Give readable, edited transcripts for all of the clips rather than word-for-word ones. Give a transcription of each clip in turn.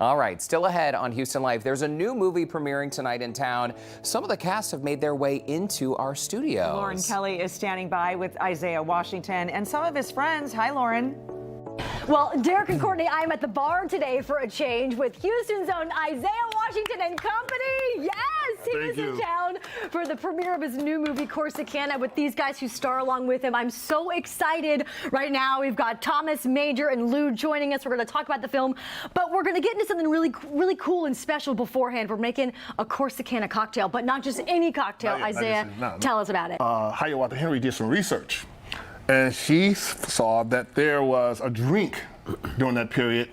All right, still ahead on Houston Life. There's a new movie premiering tonight in town. Some of the cast have made their way into our studios. Lauren Kelly is standing by with Isaiah Washington and some of his friends. Hi, Lauren. Well, Derek and Courtney, I'm at the bar today for a change with Houston's own Isaiah Washington and company. Yes, he is in town for the premiere of his new movie, Corsicana, with these guys who star along with him. I'm so excited. Right now, we've got Thomas, Major, and Lew joining us. We're going to talk about the film, but we're going to get into something really cool and special beforehand. We're making a Corsicana cocktail, but not just any cocktail. Isaiah, tell us about it. Hiawatha Henry did some research, and she saw that there was a drink during that period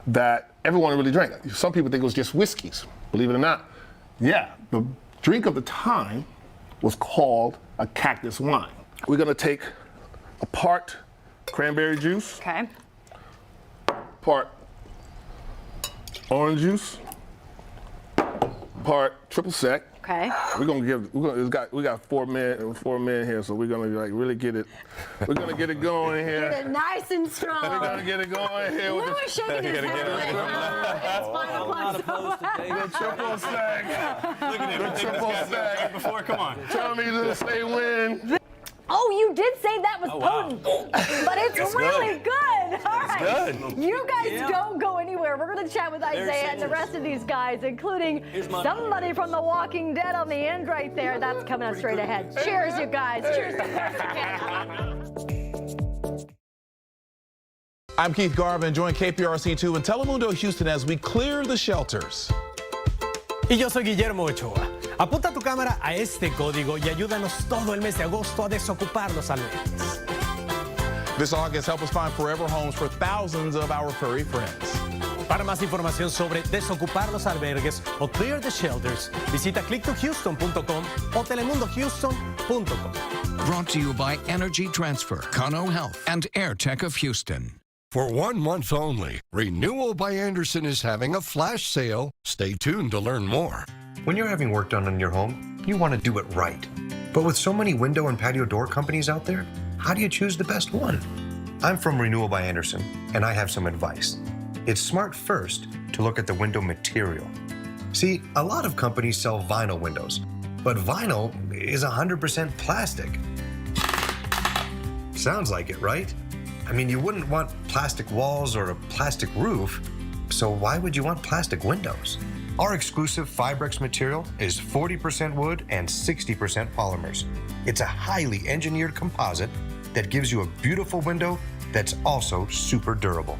that everyone really drank. Some people think it was just whiskeys, believe it or not. Yeah, the drink of the time was called a cactus wine. We're gonna take a part cranberry juice, part orange juice, part triple sec. Okay. We got four men here, so we're gonna like really get it. We're gonna get it going here. Get it nice and strong. We're gonna get it going here. Lew is shaking his head. It's 5 o'clock. The triple sec. Look at him. The triple sec. Before, come on. Tell me to say when. Oh, you did say that was potent, but it's really good. All right. Good. You guys don't go anywhere. We're going to chat with Isaiah and the rest of these guys, including somebody from The Walking Dead on the end right there. That's coming up straight ahead. Cheers, you guys. Cheers to Corsicana. I'm Keith Garvin. Join KPRC2 and Telemundo Houston as we clear the shelters. Y yo soy Guillermo Ochoa. Apunta tu cámara a este código y ayúdanos todo el mes de agosto a desocupar los albergues. This August, help us find forever homes for thousands of our furry friends. Para más información sobre desocupar los albergues o clear the shelters, visita click2houston.com o telemundohouston.com. Brought to you by Energy Transfer, Cano Health, and AirTech of Houston. For 1 month only, Renewal by Andersen is having a flash sale. Stay tuned to learn more. When you're having work done on your home, you want to do it right. But with so many window and patio door companies out there, how do you choose the best one? I'm from Renewal by Andersen, and I have some advice. It's smart first to look at the window material. See, a lot of companies sell vinyl windows, but vinyl is 100% plastic. Sounds like it, right? I mean, you wouldn't want plastic walls or a plastic roof, so why would you want plastic windows? Our exclusive Fibrex material is 40% wood and 60% polymers. It's a highly engineered composite that gives you a beautiful window that's also super durable.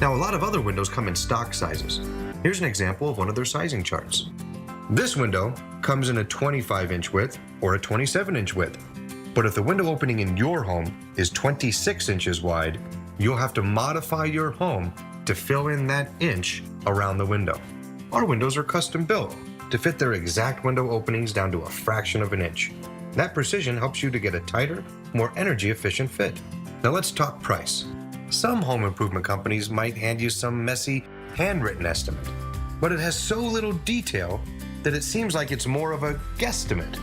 Now, a lot of other windows come in stock sizes. Here's an example of one of their sizing charts. This window comes in a 25-inch width or a 27-inch width. But if the window opening in your home is 26 inches wide, you'll have to modify your home to fill in that inch around the window. Our windows are custom built to fit their exact window openings down to a fraction of an inch. That precision helps you to get a tighter, more energy efficient fit. Now let's talk price. Some home improvement companies might hand you some messy, handwritten estimate, but it has so little detail that it seems like it's more of a guesstimate.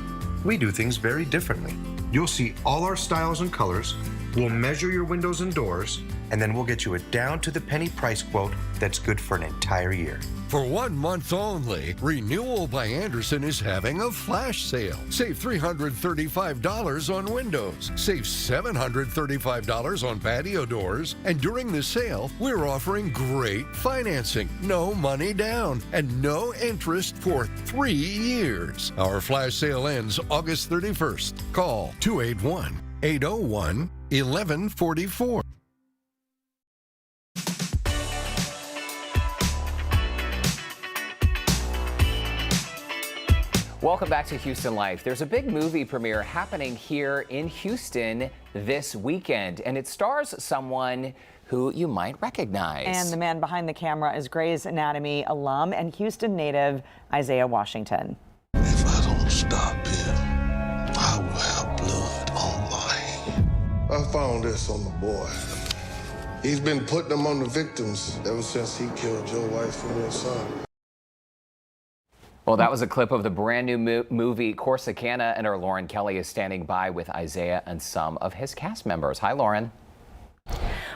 We do things very differently. You'll see all our styles and colors, we'll measure your windows and doors, and then we'll get you a down-to-the-penny price quote that's good for an entire year. For 1 month only, Renewal by Andersen is having a flash sale. Save $335 on windows. Save $735 on patio doors. And during the sale, we're offering great financing. No money down and no interest for 3 years. Our flash sale ends August 31st. Call 281-801-1144. Welcome back to Houston Life. There's a big movie premiere happening here in Houston this weekend, and it stars someone who you might recognize. And the man behind the camera is Grey's Anatomy alum and Houston native Isaiah Washington. If I don't stop him, I will have blood on my hands. I found this on the boy. He's been putting them on the victims ever since he killed your wife and your son. Well, that was a clip of the brand new movie Corsicana, and our Lauren Kelly is standing by with Isaiah and some of his cast members. Hi, Lauren.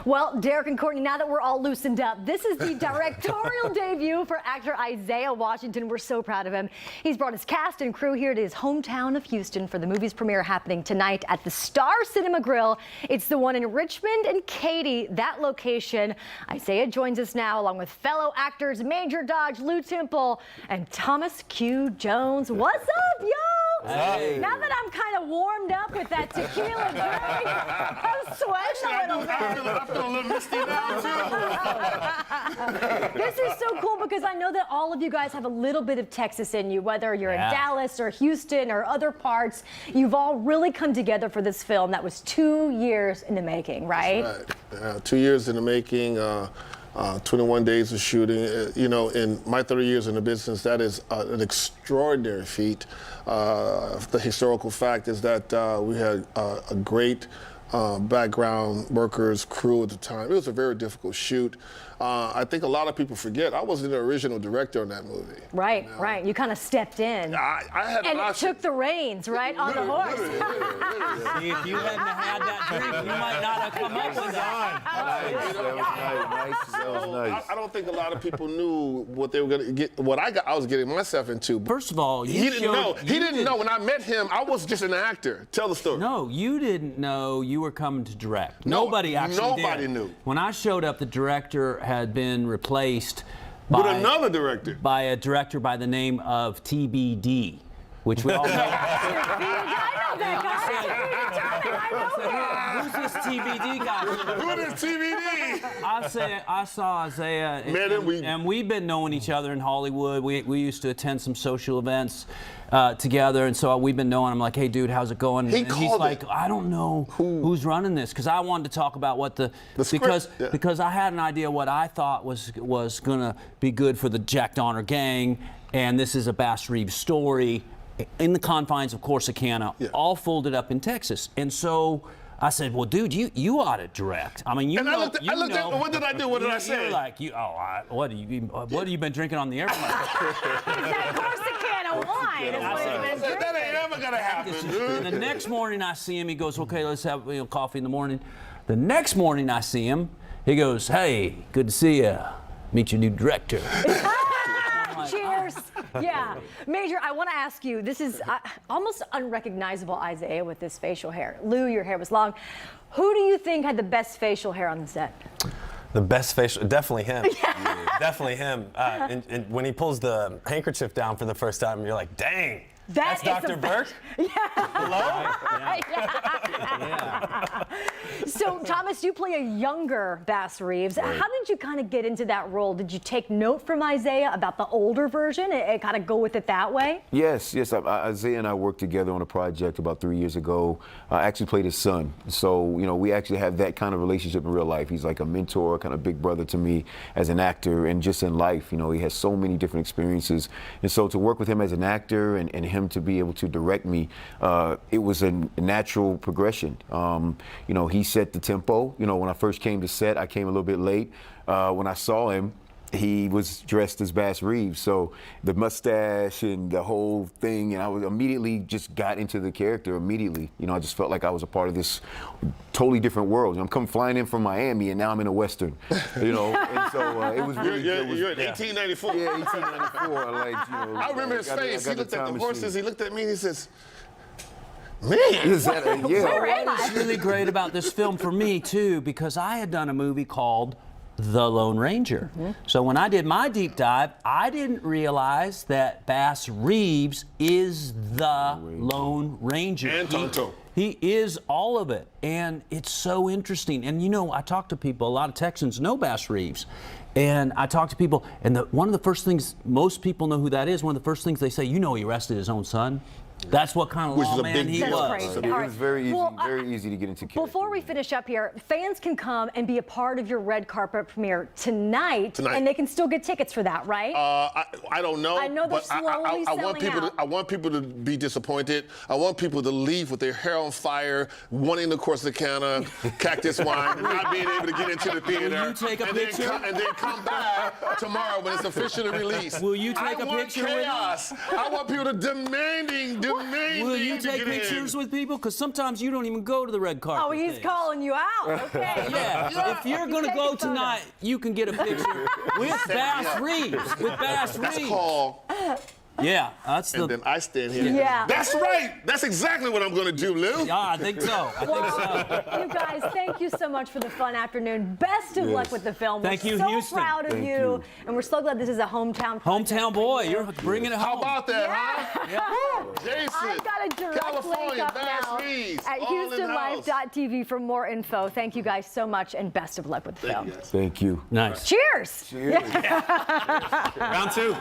Well, Derek and Courtney, now that we're all loosened up, this is the directorial debut for actor Isaiah Washington. We're so proud of him. He's brought his cast and crew here to his hometown of Houston for the movie's premiere happening tonight at the Star Cinema Grill. It's the one in Richmond and Katy, that location. Isaiah joins us now along with fellow actors Major Dodge, Lew Temple, and Thomas Q. Jones. What's up, y'all? Hey. Now that I'm kind of warmed up with that tequila drink, I'm sweating a little bit. I feel a little misty now, too. This is so cool because I know that all of you guys have a little bit of Texas in you, whether you're in Dallas or Houston or other parts. You've all really come together for this film that was 2 years in the making, right? That's right. 2 years in the making. 21 days of shooting. You know, in my 30 years in the business, that is an extraordinary feat. The historical fact is that we had a great background workers, crew at the time. It was a very difficult shoot. I think a lot of people forget I wasn't the original director on that movie. Right, right. You kind of stepped in. I had and took the reins, right, on the horse. See, if you hadn't had that drink, you might not have come up with that. I don't think a lot of people knew what they were going to get, what I was getting myself into. First of all, he didn't know. He didn't know. When I met him, I was just an actor. Tell the story. No, you didn't know you were coming to direct. Nobody actually did. Nobody knew. When I showed up, the director had been replaced by another director. By a director by the name of TBD, which we all know. I know that guy. Who's this TBD guy? Who is TBD? I saw Isaiah, and we've been knowing each other in Hollywood. We used to attend some social events together, and so we've been knowing. I'm like, hey, dude, how's it going? And he's like, I don't know who's running this, because I wanted to talk about what because I had an idea what I thought was gonna be good for the Jack Donner gang, and this is a Bass Reeves story in the confines of Corsicana, all folded up in Texas, and so I said, well, dude, you ought to direct. I mean, I looked at, what did I do? What did I say? You're like, what have you been drinking on the airplane? Corsicana wine. That ain't ever gonna happen, dude. The next morning I see him, he goes, okay, let's have coffee in the morning. The next morning I see him, he goes, hey, good to see you. Meet your new director. Cheers. Yeah. Major, I want to ask you, this is almost unrecognizable Isaiah with this facial hair. Lew, your hair was long. Who do you think had the best facial hair on the set? The best facial, definitely him. Yeah. Definitely him. And when he pulls the handkerchief down for the first time, you're like, dang. That's Dr. Burke? Yeah. Hello? Yeah. So, Thomas, you play a younger Bass Reeves. Right. How did you kind of get into that role? Did you take note from Isaiah about the older version and kind of go with it that way? Yes. Isaiah and I worked together on a project about 3 years ago. I actually played his son. So, you know, we actually have that kind of relationship in real life. He's like a mentor, kind of big brother to me as an actor and just in life. You know, he has so many different experiences. And so to work with him as an actor and him to be able to direct me, it was a natural progression. You know, he set the tempo. You know, when I first came to set, I came a little bit late. When I saw him, he was dressed as Bass Reeves, so the mustache and the whole thing, and I was immediately just got into the character immediately. You know, I just felt like I was a part of this totally different world. I'm come flying in from Miami, and now I'm in a Western. You know, and so it was really. You're in 1894. Yeah, 1894. Like, you know, I remember his face. He looked at the horses. He looked at me and he says, "Man, What's really great about this film for me too, because I had done a movie called The Lone Ranger. So when I did my deep dive, I didn't realize that Bass Reeves is the Lone Ranger. And Tonto. He is all of it, and it's so interesting. And you know, I talk to people, a lot of Texans know Bass Reeves. And I talk to people, and one of the first things, most people know who that is, one of the first things they say, you know, he arrested his own son. That's what kind of lawman he was. So it was very easy to get into character. Before we finish up here, fans can come and be a part of your red carpet premiere tonight. And they can still get tickets for that, right? I don't know. I know they're slowly selling out. I want people to be disappointed. I want people to leave with their hair on fire, wanting the Corsicana Cactus Wine, and not being able to get into the theater. Will you take a picture? And then come back tomorrow when it's officially released. Will you take a picture with us? I want people to demanding do the main Will thing you to take get in. pictures with people? Because sometimes you don't even go to the red carpet. Oh, he's things. calling you out. Okay. Yeah, if you're going to go tonight, you can get a picture with Bass Reeves. With Bass Reeves. That's called. Yeah, that's the. And then I stand here. Yeah. That's right. That's exactly what I'm going to do, Lew. Yeah, I think so. I think so. You guys, thank you so much for the fun afternoon. Best of luck with the film. Thank we're you, so Houston. proud of Thank you. you. And we're so glad this is a hometown project. Hometown boy, you're bringing it How home. about that, huh? Yeah. Jason, I've got a direct California, link up Bass now Reeves, at all in-house. HoustonLife.tv for more info. Thank you guys so much, and best of luck with the film. Thank you. Nice. Cheers. Cheers. Round two.